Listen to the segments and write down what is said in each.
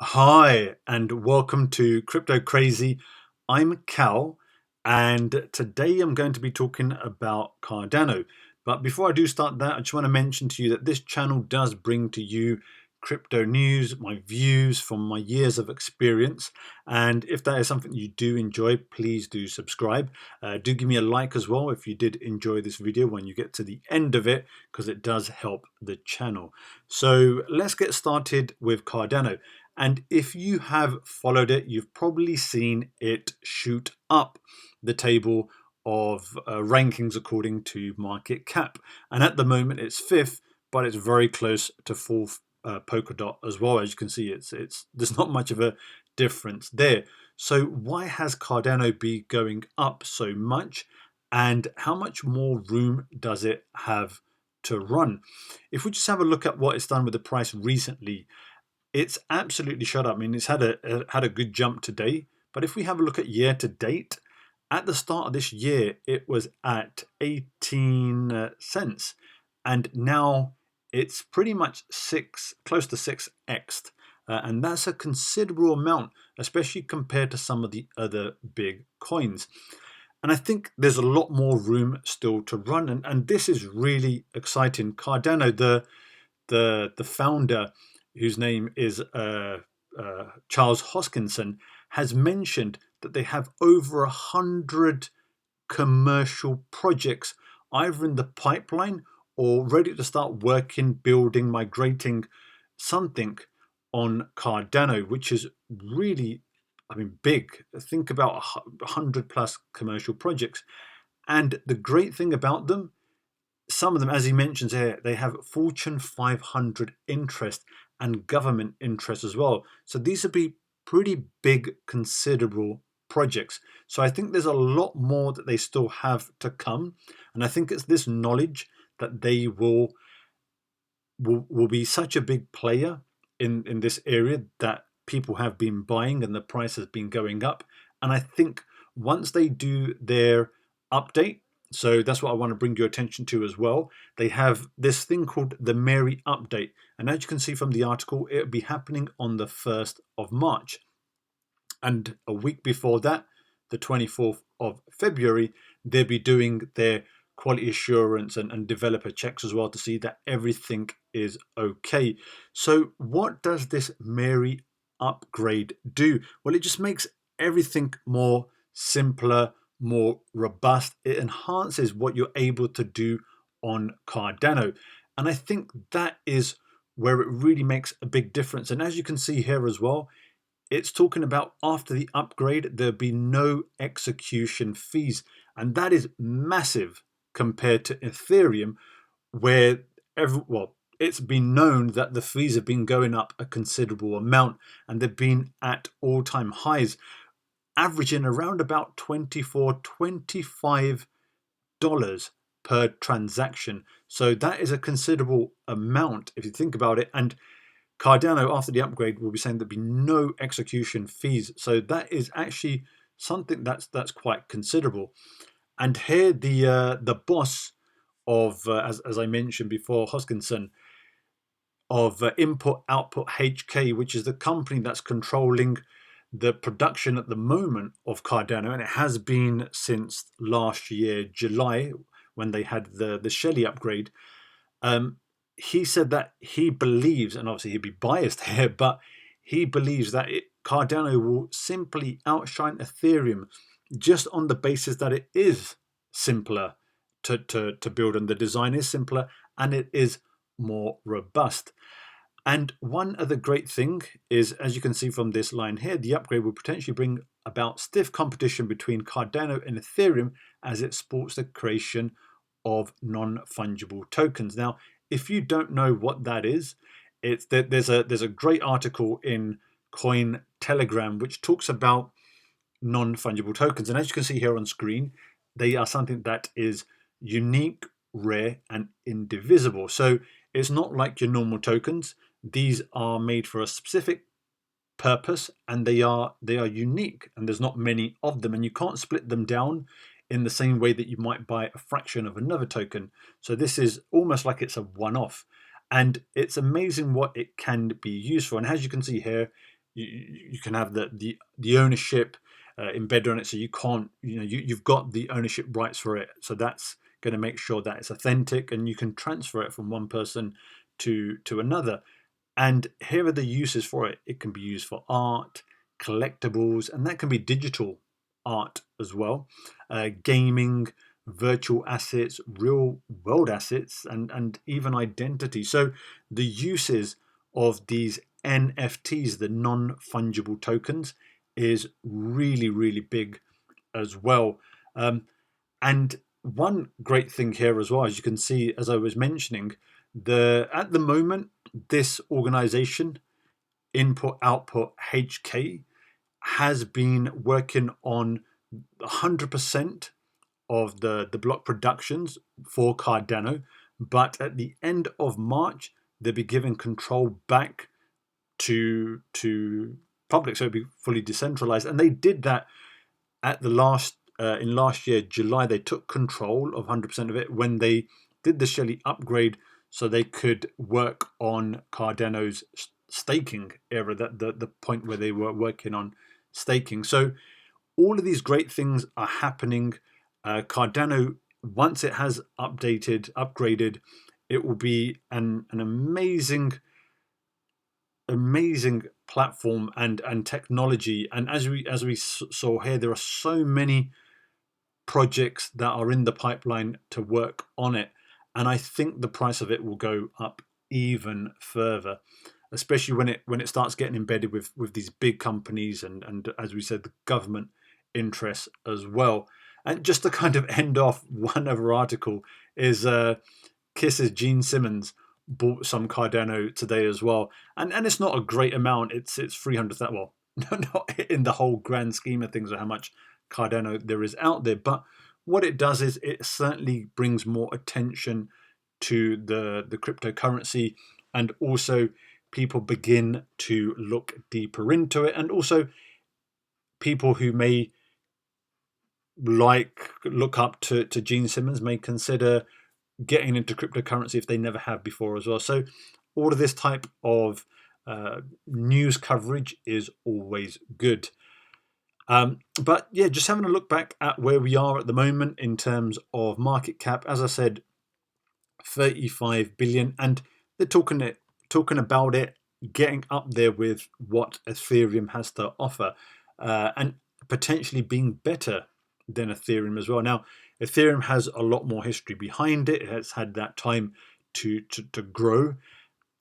Hi, and welcome to Crypto Crazy. I'm Cal, and today I'm going to be talking about Cardano. But before I do start that, I just want to mention to you that this channel does bring to you crypto news, my views from my years of experience. And if that is something you do enjoy, please do subscribe. Do give me a like as well if you did enjoy this video when you get to the end of it, because it does help the channel. So let's get started with Cardano. And if you have followed it, you've probably seen it shoot up the table of rankings according to market cap. And at the moment, it's fifth, but it's very close to fourth Polkadot as well. As you can see, it's there's not much of a difference there. So why has Cardano be going up so much, and how much more room does it have to run? If we just have a look at what it's done with the price recently, it's absolutely shot up. I mean, it's had a good jump today, but if we have a look at year to date, at the start of this year, it was at 18 cents, and now it's pretty much close to 6x, and that's a considerable amount, especially compared to some of the other big coins. And I think there's a lot more room still to run, and this is really exciting. Cardano, the founder, whose name is Charles Hoskinson, has mentioned that they have over 100 commercial projects either in the pipeline or ready to start working, building, migrating something on Cardano, which is really, I mean, big. Think about 100 plus commercial projects. And the great thing about them, some of them, as he mentions here, they have Fortune 500 interest and government interest as well. So these would be pretty big, considerable projects. So I think there's a lot more that they still have to come. And I think it's this knowledge that they will be such a big player in this area that people have been buying and the price has been going up. And I think once they do their update, so that's what I want to bring your attention to as well. They have this thing called the Mary update. And as you can see from the article, it'll be happening on the 1st of March. And a week before that, the 24th of February, they'll be doing their quality assurance and developer checks as well to see that everything is okay. So what does this Mary upgrade do? Well, it just makes everything more simpler, more robust. It enhances what you're able to do on Cardano. And I think that is where it really makes a big difference. And as you can see here as well, it's talking about after the upgrade, there'll be no execution fees. And that is massive compared to Ethereum, where it's been known that the fees have been going up a considerable amount, and they've been at all-time highs, averaging around about $24-25 per transaction. So that is a considerable amount if you think about it. And Cardano, after the upgrade, will be saying there'll be no execution fees. So that is actually something that's quite considerable. And here the boss of, as I mentioned before, Hoskinson, of InputOutput HK, which is the company that's controlling the production at the moment of Cardano, and it has been since last year, July, when they had the Shelly upgrade. He said that he believes, and obviously he'd be biased here, but he believes that Cardano will simply outshine Ethereum just on the basis that it is simpler to build, and the design is simpler and it is more robust. And one other great thing is, as you can see from this line here, the upgrade will potentially bring about stiff competition between Cardano and Ethereum as it supports the creation of non-fungible tokens. Now, if you don't know what that is, it's there's a great article in Coin Telegram which talks about non-fungible tokens, and as you can see here on screen, they are something that is unique, rare, and indivisible. So it's not like your normal tokens. These are made for a specific purpose, and they are unique, and there's not many of them, and you can't split them down in the same way that you might buy a fraction of another token. So this is almost like it's a one-off, and it's amazing what it can be used for. And as you can see here, you can have the ownership embedded on it, so you can't, you've got the ownership rights for it. So that's going to make sure that it's authentic, and you can transfer it from one person to another. And here are the uses for it. It can be used for art, collectibles, and that can be digital art as well, gaming, virtual assets, real world assets, and even identity. So the uses of these NFTs, the non-fungible tokens, is really, really big as well. And one great thing here as well, as you can see, as I was mentioning, at the moment, this organization, InputOutput HK, has been working on 100% of the block productions for Cardano, but at the end of March, they'll be giving control back to public, so it'll be fully decentralized. And they did that at the in last year, July. They took control of 100% of it when they did the Shelley upgrade, so they could work on Cardano's staking era, that the point where they were working on staking. So all of these great things are happening. Cardano, once it has upgraded, it will be an amazing platform and technology. And as we saw here, there are so many projects that are in the pipeline to work on it, and I think the price of it will go up even further, especially when it starts getting embedded with these big companies and as we said, the government interests as well. And just to kind of end off, one other article is Kiss's Gene Simmons bought some Cardano today as well, and it's not a great amount. It's 300,000. Well, not in the whole grand scheme of things, or how much Cardano there is out there, but what it does is it certainly brings more attention to the cryptocurrency, and also people begin to look deeper into it, and also people who may look up to Gene Simmons may consider getting into cryptocurrency if they never have before as well. So all of this type of news coverage is always good. But yeah, just having a look back at where we are at the moment in terms of market cap, as I said, 35 billion, and they're talking about it getting up there with what Ethereum has to offer, and potentially being better than Ethereum as well. Now, Ethereum has a lot more history behind it. It has had that time to grow,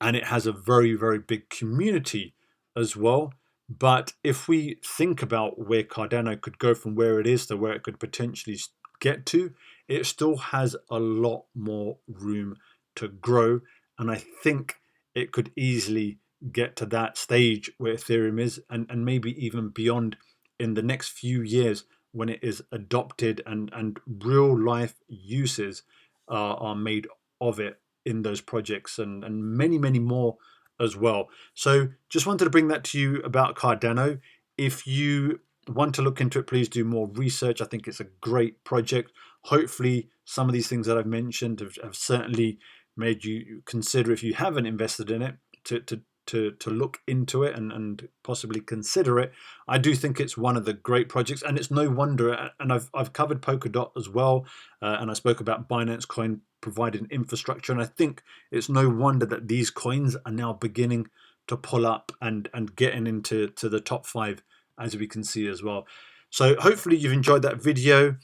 and it has a very, very big community as well. But if we think about where Cardano could go from where it is to where it could potentially get to, it still has a lot more room to grow. And I think it could easily get to that stage where Ethereum is, and maybe even beyond in the next few years when it is adopted and real life uses are made of it in those projects, and many, many more as well. So just wanted to bring that to you about Cardano. If you want to look into it, please do more research. I think it's a great project. Hopefully some of these things that I've mentioned have certainly made you consider, if you haven't invested in it, to look into it and possibly consider it. I do think it's one of the great projects, and it's no wonder. And I've covered Polkadot as well, and I spoke about Binance Coin providing infrastructure, and I think it's no wonder that these coins are now beginning to pull up and getting into the top 5, as we can see as well. So hopefully you've enjoyed that video.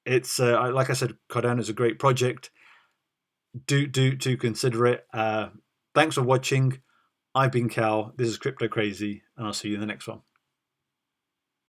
It's like I said, Cardano is a great project. Do consider it. Thanks for watching. I've been Cal. This is Crypto Crazy, and I'll see you in the next one.